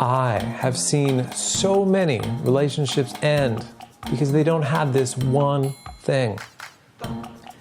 I have seen so many relationships end because they don't have this one thing.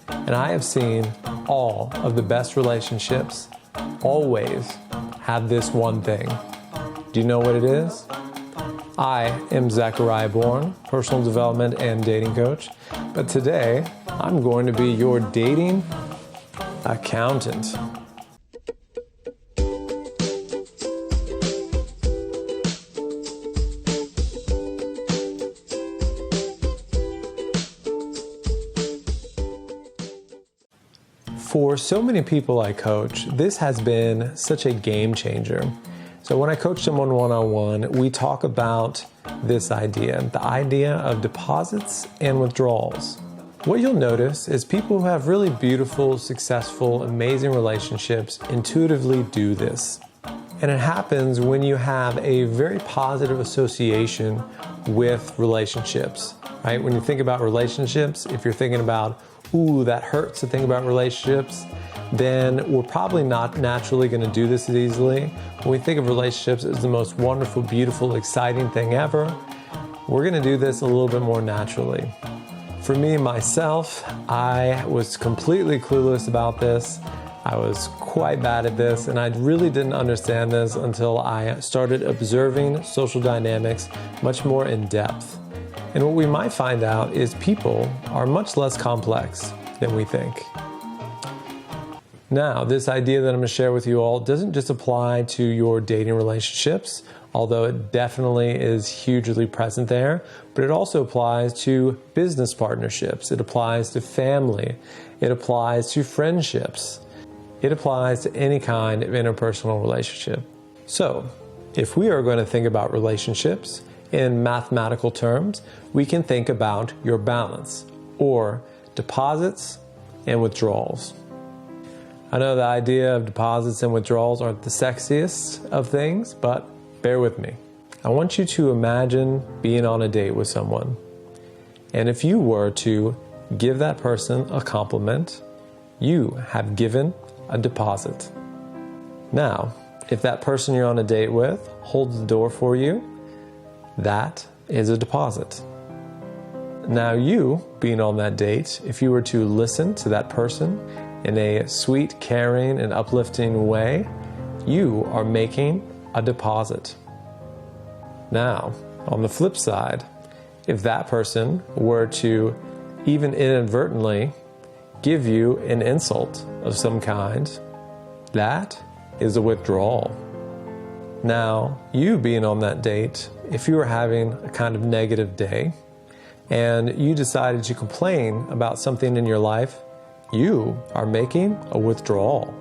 And I have seen all of the best relationships always have this one thing. Do you know what it is? I am Zachariah Bourne, personal development and dating coach, but today I'm going to be your dating accountant. For so many people I coach, this has been such a game changer. So when I coach someone one-on-one, we talk about this idea, the idea of deposits and withdrawals. What you'll notice is people who have really beautiful, successful, amazing relationships intuitively do this. And it happens when you have a very positive association with relationships, right? When you think about relationships, if you're thinking about, ooh, that hurts to think about relationships, then we're probably not naturally going to do this as easily. When we think of relationships as the most wonderful, beautiful, exciting thing ever, we're going to do this a little bit more naturally. For me, myself, I was completely clueless about this. I was quite bad at this, and I really didn't understand this until I started observing social dynamics much more in depth. And what we might find out is people are much less complex than we think. Now, this idea that I'm going to share with you all doesn't just apply to your dating relationships, although it definitely is hugely present there, but it also applies to business partnerships. It applies to family. It applies to friendships. It applies to any kind of interpersonal relationship. So, if we are going to think about relationships in mathematical terms, we can think about your balance, or deposits and withdrawals. I know the idea of deposits and withdrawals aren't the sexiest of things, but bear with me. I want you to imagine being on a date with someone. And if you were to give that person a compliment, you have given a deposit. Now, if that person you're on a date with holds the door for you, that is a deposit. Now you, being on that date, if you were to listen to that person in a sweet, caring, and uplifting way, you are making a deposit. Now, on the flip side, if that person were to even inadvertently give you an insult of some kind, that is a withdrawal. Now, you being on that date, if you were having a kind of negative day and you decided to complain about something in your life, you are making a withdrawal.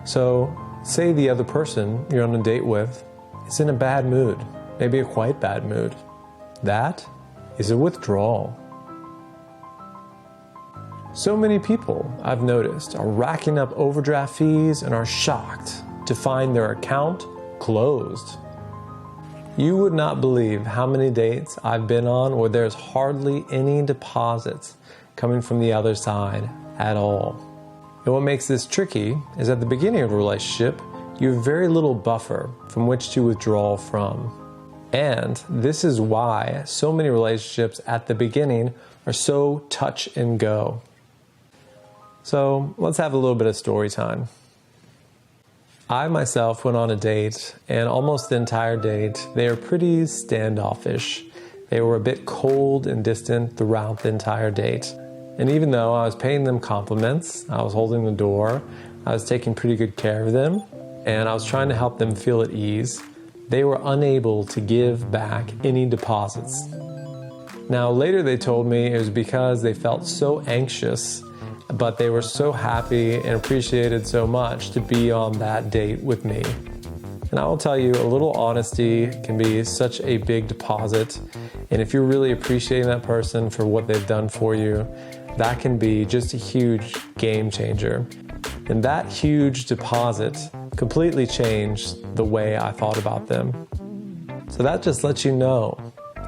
So, say the other person you're on a date with is in a bad mood, maybe a quite bad mood. That is a withdrawal. So many people, I've noticed, are racking up overdraft fees and are shocked to find their account closed. You would not believe how many dates I've been on where there's hardly any deposits coming from the other side at all. And what makes this tricky is at the beginning of a relationship, you have very little buffer from which to withdraw from. And this is why so many relationships at the beginning are so touch and go. So let's have a little bit of story time. I myself went on a date, and almost the entire date, they were pretty standoffish. They were a bit cold and distant throughout the entire date. And even though I was paying them compliments, I was holding the door, I was taking pretty good care of them, and I was trying to help them feel at ease, they were unable to give back any deposits. Now, later they told me it was because they felt so anxious, but they were so happy and appreciated so much to be on that date with me. And I will tell you, a little honesty can be such a big deposit. And if you're really appreciating that person for what they've done for you, that can be just a huge game changer. And that huge deposit completely changed the way I thought about them. So that just lets you know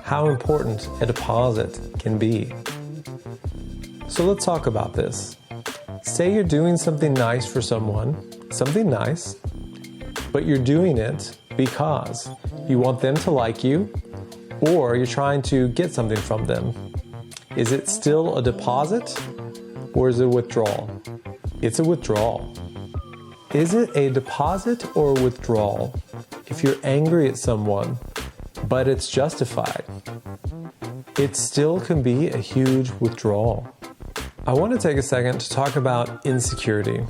how important a deposit can be. So let's talk about this. Say you're doing something nice for someone, something nice, but you're doing it because you want them to like you, or you're trying to get something from them. Is it still a deposit, or is it a withdrawal? It's a withdrawal. Is it a deposit or a withdrawal if you're angry at someone, but it's justified? It still can be a huge withdrawal. I want to take a second to talk about insecurity.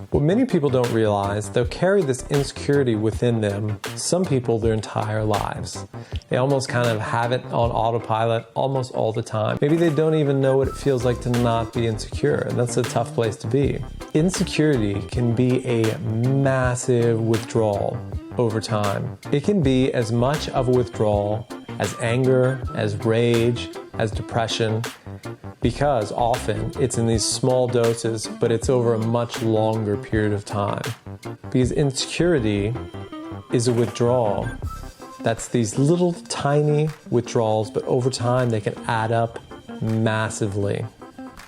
What many people don't realize, they'll carry this insecurity within them, some people their entire lives. They almost kind of have it on autopilot almost all the time. Maybe they don't even know what it feels like to not be insecure, and that's a tough place to be. Insecurity can be a massive withdrawal over time. It can be as much of a withdrawal as anger, as rage, as depression, because often it's in these small doses, but it's over a much longer period of time. Because insecurity is a withdrawal. That's these little tiny withdrawals, but over time they can add up massively.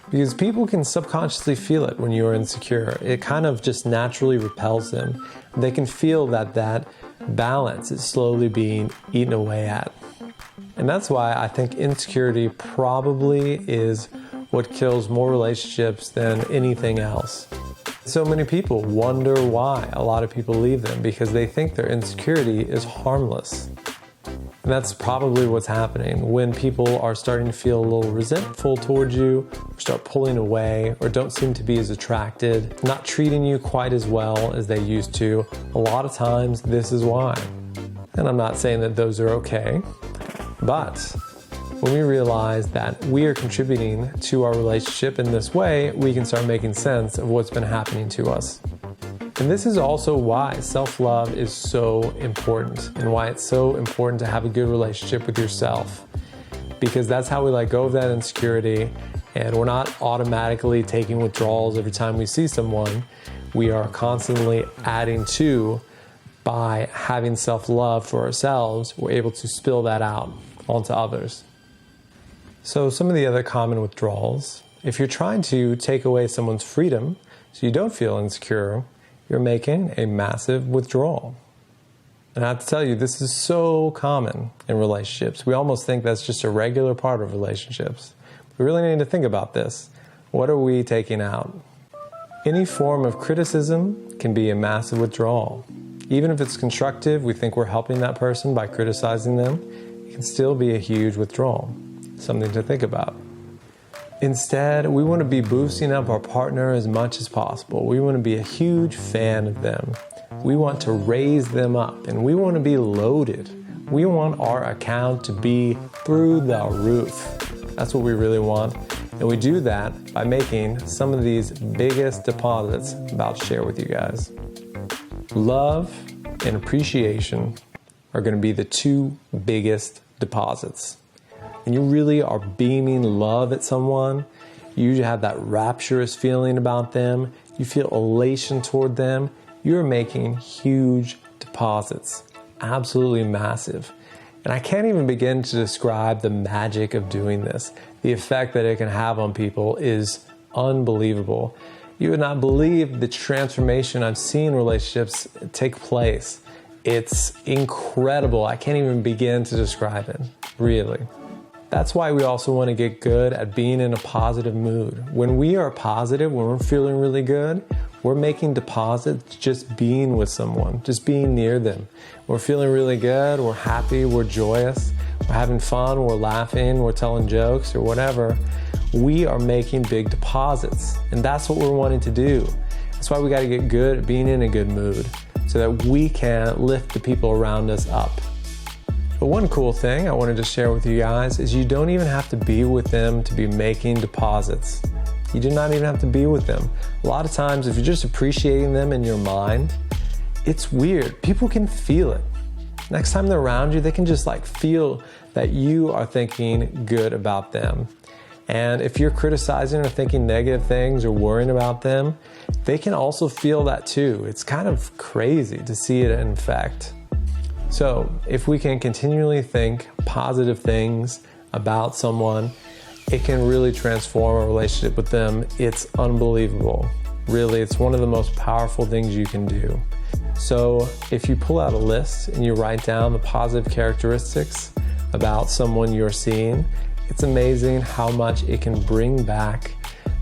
Because people can subconsciously feel it when you are insecure. It kind of just naturally repels them. They can feel that balance is slowly being eaten away at. And that's why I think insecurity probably is what kills more relationships than anything else. So many people wonder why a lot of people leave them, because they think their insecurity is harmless. And that's probably what's happening when people are starting to feel a little resentful towards you, or start pulling away, or don't seem to be as attracted, not treating you quite as well as they used to. A lot of times this is why. And I'm not saying that those are okay, but when we realize that we are contributing to our relationship in this way, we can start making sense of what's been happening to us. And this is also why self-love is so important, and why it's so important to have a good relationship with yourself. Because that's how we let go of that insecurity, and we're not automatically taking withdrawals every time we see someone. We are constantly adding to. By having self-love for ourselves, we're able to spill that out onto others. So some of the other common withdrawals, if you're trying to take away someone's freedom so you don't feel insecure, you're making a massive withdrawal. And I have to tell you, this is so common in relationships. We almost think that's just a regular part of relationships. We really need to think about this. What are we taking out? Any form of criticism can be a massive withdrawal. Even if it's constructive, we think we're helping that person by criticizing them, it can still be a huge withdrawal. Something to think about. Instead, we want to be boosting up our partner as much as possible. We want to be a huge fan of them. We want to raise them up, and we want to be loaded. We want our account to be through the roof. That's what we really want. And we do that by making some of these biggest deposits I'm about to share with you guys. Love and appreciation are going to be the two biggest deposits. And you really are beaming love at someone. You have that rapturous feeling about them. You feel elation toward them. You're making huge deposits. Absolutely massive. And I can't even begin to describe the magic of doing this. The effect that it can have on people is unbelievable. You would not believe the transformation I've seen relationships take place. It's incredible. I can't even begin to describe it, really. That's why we also want to get good at being in a positive mood. When we are positive, when we're feeling really good, we're making deposits just being with someone, just being near them. We're feeling really good, we're happy, we're joyous, we're having fun, we're laughing, we're telling jokes or whatever. We are making big deposits, and that's what we're wanting to do. That's why we got to get good at being in a good mood so that we can lift the people around us up. But one cool thing I wanted to share with you guys is you don't even have to be with them to be making deposits. You do not even have to be with them. A lot of times, if you're just appreciating them in your mind, it's weird. People can feel it. Next time they're around you, they can just feel that you are thinking good about them. And if you're criticizing or thinking negative things or worrying about them, they can also feel that too. It's kind of crazy to see it in fact. So if we can continually think positive things about someone, it can really transform a relationship with them. It's unbelievable. Really, it's one of the most powerful things you can do. So if you pull out a list and you write down the positive characteristics about someone you're seeing, it's amazing how much it can bring back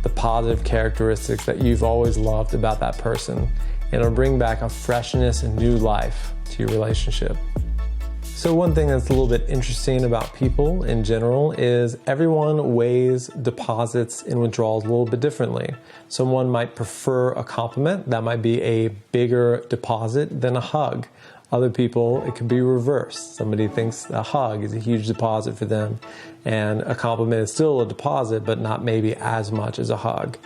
the positive characteristics that you've always loved about that person. And it'll bring back a freshness and new life to your relationship. So one thing that's a little bit interesting about people in general is everyone weighs deposits and withdrawals a little bit differently. Someone might prefer a compliment. That might be a bigger deposit than a hug. Other people, it could be reversed. Somebody thinks a hug is a huge deposit for them, and a compliment is still a deposit, but not maybe as much as a hug.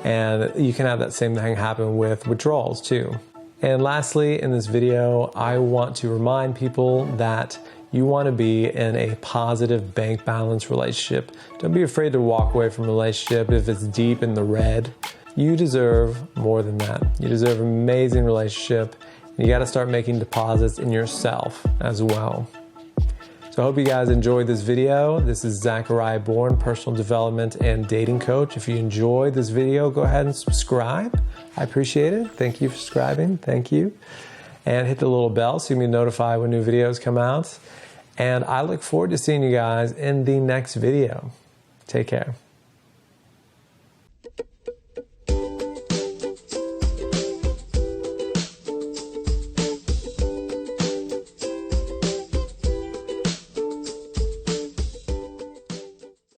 And you can have that same thing happen with withdrawals too. And lastly, in this video, I want to remind people that you want to be in a positive bank balance relationship. Don't be afraid to walk away from a relationship if it's deep in the red. You deserve more than that. You deserve an amazing relationship. You got to start making deposits in yourself as well. So I hope you guys enjoyed this video. This is Zachariah Bourne, personal development and dating coach. If you enjoyed this video, go ahead and subscribe. I appreciate it. Thank you for subscribing. Thank you. And hit the little bell so you can be notified when new videos come out. And I look forward to seeing you guys in the next video. Take care.